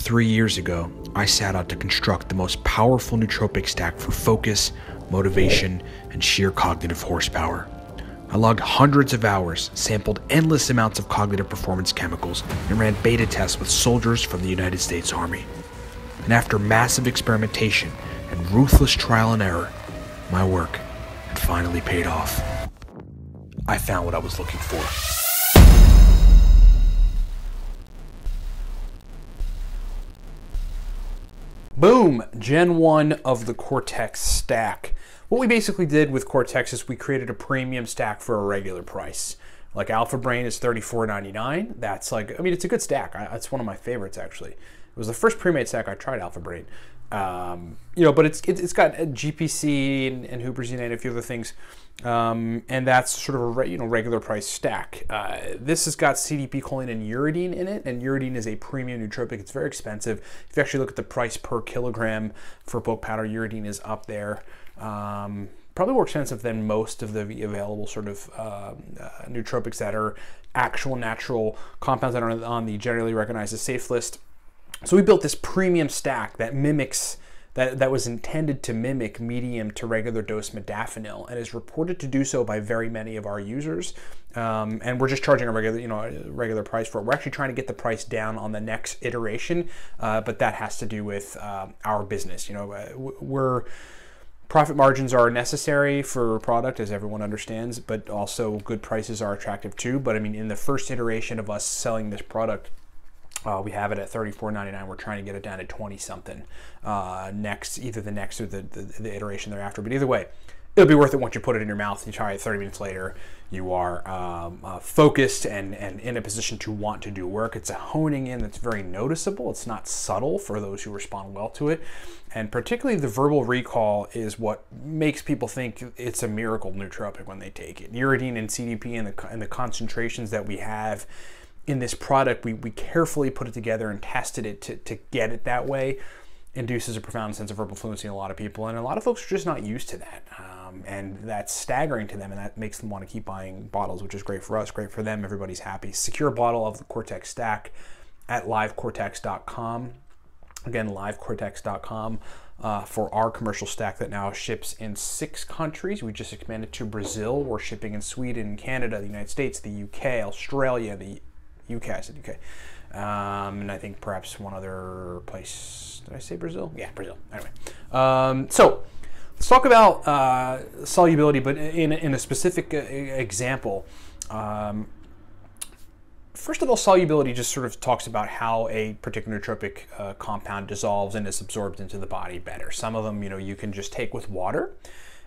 3 years ago, I set out to construct the most powerful nootropic stack for focus, motivation, and sheer cognitive horsepower. I logged hundreds of hours, sampled endless amounts of cognitive performance chemicals, and ran beta tests with soldiers from the United States Army. And after massive experimentation and ruthless trial and error, my work had finally paid off. I found what I was looking for. Boom! Gen 1 of the Cortex stack. What we basically did with Cortex is we created a premium stack for a regular price. Like Alpha Brain is $34.99. That's like, I mean, it's a good stack. It's one of my favorites, actually. It was the first pre-made stack I tried, Alpha Brain. But it's got a GPC and huperzine and a few other things. And that's sort of a regular price stack. This has got CDP, choline, and uridine in it, and uridine is a premium nootropic. It's very expensive. If you actually look at the price per kilogram for bulk powder, uridine is up there. Probably more expensive than most of the available sort of nootropics that are actual natural compounds that are on the generally recognized as safe list. So we built this premium stack that mimics that was intended to mimic medium to regular dose modafinil and is reported to do so by very many of our users. And we're just charging a regular price for it. We're actually trying to get the price down on the next iteration, but that has to do with our business. Profit margins are necessary for a product, as everyone understands, but also good prices are attractive too. But I mean, in the first iteration of us selling this product, we have it at $34.99. We're trying to get it down to 20-something either the next or the iteration thereafter. But either way, it'll be worth it once you put it in your mouth. You try it 30 minutes later. You are focused and in a position to want to do work. It's a honing in that's very noticeable. It's not subtle for those who respond well to it. And particularly the verbal recall is what makes people think it's a miracle nootropic when they take it. Uridine and CDP and the concentrations that we have in this product, we carefully put it together and tested it to get it that way. Induces a profound sense of verbal fluency in a lot of people, and a lot of folks are just not used to that. And that's staggering to them, and that makes them want to keep buying bottles, which is great for us, great for them. Everybody's happy. Secure a bottle of the Cortex stack at livecortex.com. Again, livecortex.com for our commercial stack that now ships in 6 countries. We just expanded to Brazil. We're shipping in Sweden, Canada, the United States, the UK, Australia, the UK, I said UK. And I think perhaps one other place. Did I say Brazil? Yeah, Brazil. Anyway. So let's talk about solubility, but in a specific example. First of all, solubility just sort of talks about how a particular nootropic compound dissolves and is absorbed into the body better. Some of them, you can just take with water,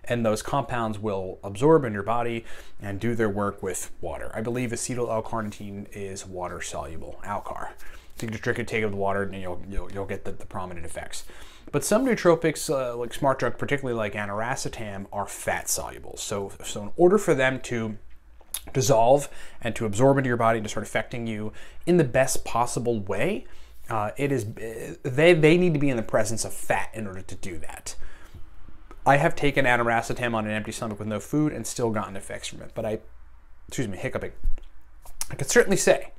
and those compounds will absorb in your body and do their work with water. I believe acetyl L-carnitine is water soluble, Alcar. So you can just drink it, take it with water, and you'll get the prominent effects. But some nootropics, like Smart Drug, particularly like Aniracetam, are fat soluble. So in order for them to dissolve and to absorb into your body and to start affecting you in the best possible way, they need to be in the presence of fat in order to do that. I have taken Aniracetam on an empty stomach with no food and still gotten effects from it. But hiccuping. I could certainly say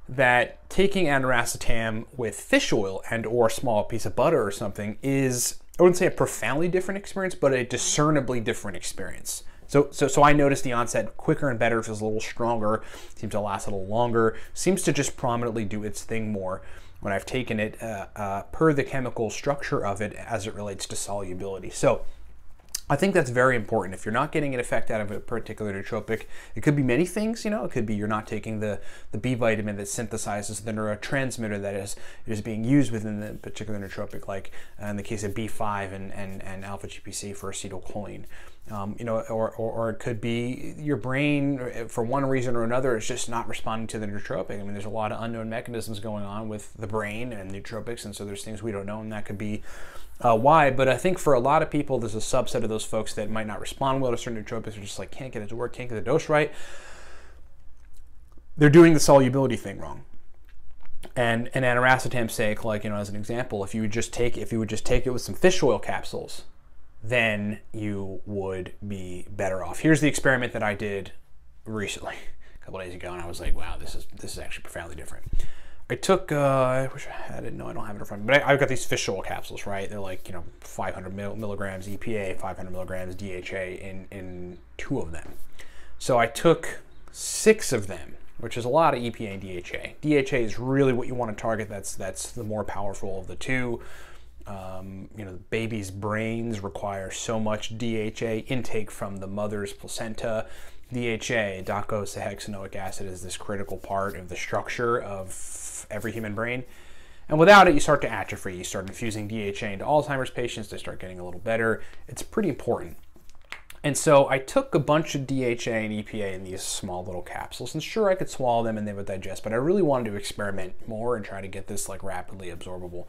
that taking Aniracetam with fish oil and or a small piece of butter or something is, I wouldn't say a profoundly different experience, but a discernibly different experience. So I noticed the onset quicker and better, feels a little stronger, seems to last a little longer, seems to just prominently do its thing more when I've taken it per the chemical structure of it as it relates to solubility. So I think that's very important. If you're not getting an effect out of a particular nootropic, it could be many things. It could be you're not taking the B vitamin that synthesizes the neurotransmitter that is being used within the particular nootropic, like in the case of B5 and alpha GPC for acetylcholine. Or it could be your brain, for one reason or another, is just not responding to the nootropic. I mean, there's a lot of unknown mechanisms going on with the brain and nootropics, and so there's things we don't know, and that could be why. But I think for a lot of people, there's a subset of those folks that might not respond well to certain nootropics, or just like can't get it to work, can't get the dose right. They're doing the solubility thing wrong. And Aniracetam's sake, as an example, if you would just take it with some fish oil capsules, then you would be better off. Here's the experiment that I did recently, a couple days ago, and I was like, wow, this is actually profoundly different. I took, I wish I had it. No, I don't have it in front of me. But I've got these fish oil capsules, right? They're like, 500 milligrams EPA, 500 milligrams DHA in 2 of them. So I took 6 of them, which is a lot of EPA and DHA. DHA is really what you want to target. That's the more powerful of the two. Babies' brains require so much DHA intake from the mother's placenta. DHA, docosahexaenoic acid, is this critical part of the structure of every human brain. And without it, you start to atrophy. You start infusing DHA into Alzheimer's patients. They start getting a little better. It's pretty important. And so I took a bunch of DHA and EPA in these small little capsules. And sure, I could swallow them and they would digest, but I really wanted to experiment more and try to get this like rapidly absorbable.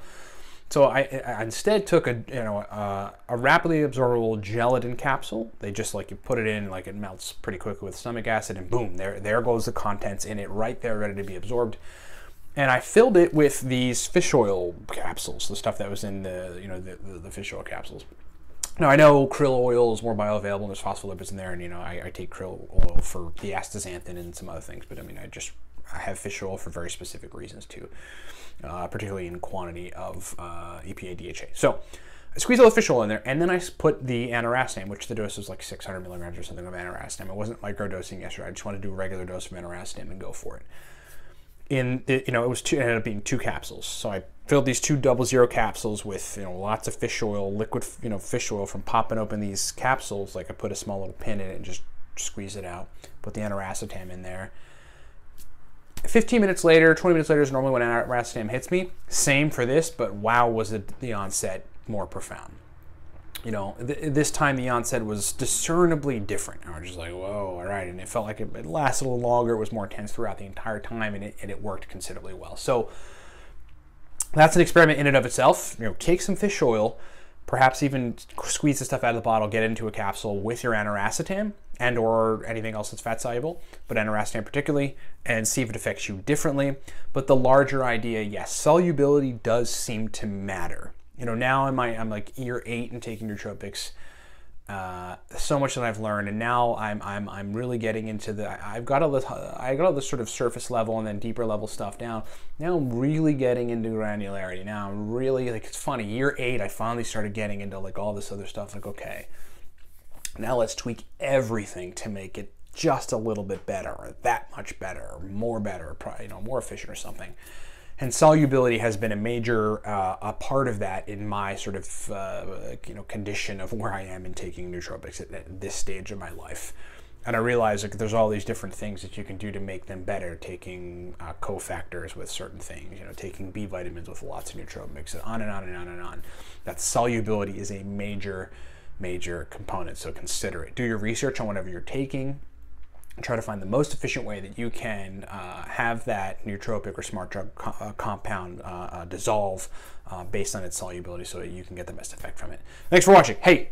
So I instead took a rapidly absorbable gelatin capsule. They just like you put it in, like it melts pretty quickly with stomach acid, and boom, there goes the contents in it right there, ready to be absorbed. And I filled it with these fish oil capsules, the stuff that was in the fish oil capsules. Now I know krill oil is more bioavailable, and there's phospholipids in there, and I take krill oil for the astaxanthin and some other things, but I mean I have fish oil for very specific reasons too, particularly in quantity of EPA, DHA. So I squeeze all the fish oil in there, and then I put the Aniracetam, which the dose was like 600 milligrams or something of Aniracetam. It wasn't microdosing yesterday. I just wanted to do a regular dose of Aniracetam and go for it. It ended up being 2 capsules. So I filled these 2 00 capsules with lots of fish oil, liquid fish oil from popping open these capsules. Like I put a small little pin in it and just squeeze it out. Put the Aniracetam in there. 15 minutes later, 20 minutes later is normally when Aniracetam hits me. Same for this, but wow, was the onset more profound. This time the onset was discernibly different. I was just like, whoa, all right. And it felt like it lasted a little longer. It was more intense throughout the entire time, and it worked considerably well. So that's an experiment in and of itself. Take some fish oil, perhaps even squeeze the stuff out of the bottle, get it into a capsule with your Aniracetam and or anything else that's fat soluble, but Aniracetam particularly, and see if it affects you differently. But the larger idea, yes, solubility does seem to matter. Now I'm like year 8 and taking nootropics. So much that I've learned, and now I'm really getting into I got all this sort of surface level and then deeper level stuff down. Now I'm really getting into granularity. Now I'm really it's funny. Year 8, I finally started getting into like all this other stuff. Like, okay, now let's tweak everything to make it just a little bit better, or that much better, or more better, more efficient or something. And solubility has been a major a part of that in my sort of condition of where I am in taking nootropics at this stage of my life. And I realize there's all these different things that you can do to make them better. Taking cofactors with certain things, taking B vitamins with lots of nootropics, and on and on and on and on. That solubility is a major component. So consider it. Do your research on whatever you're taking. Try to find the most efficient way that you can have that nootropic or smart drug compound dissolve based on its solubility so that you can get the best effect from it. Thanks for watching. Hey,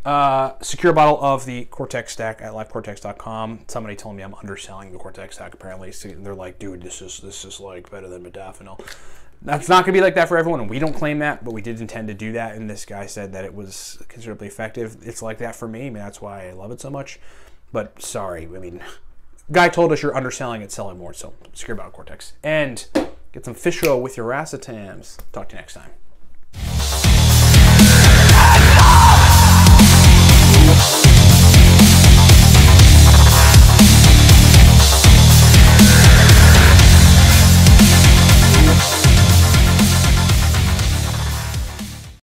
secure a bottle of the Cortex stack at livecortex.com. Somebody told me I'm underselling the Cortex stack apparently. So they're like, dude, this is like better than modafinil. That's not going to be like that for everyone, and we don't claim that, but we did intend to do that, and this guy said that it was considerably effective. It's like that for me. I mean, that's why I love it so much. But sorry, I mean, guy told us you're underselling it, selling more, so secure bottle Cortex. And get some fish oil with your racetams. Talk to you next time.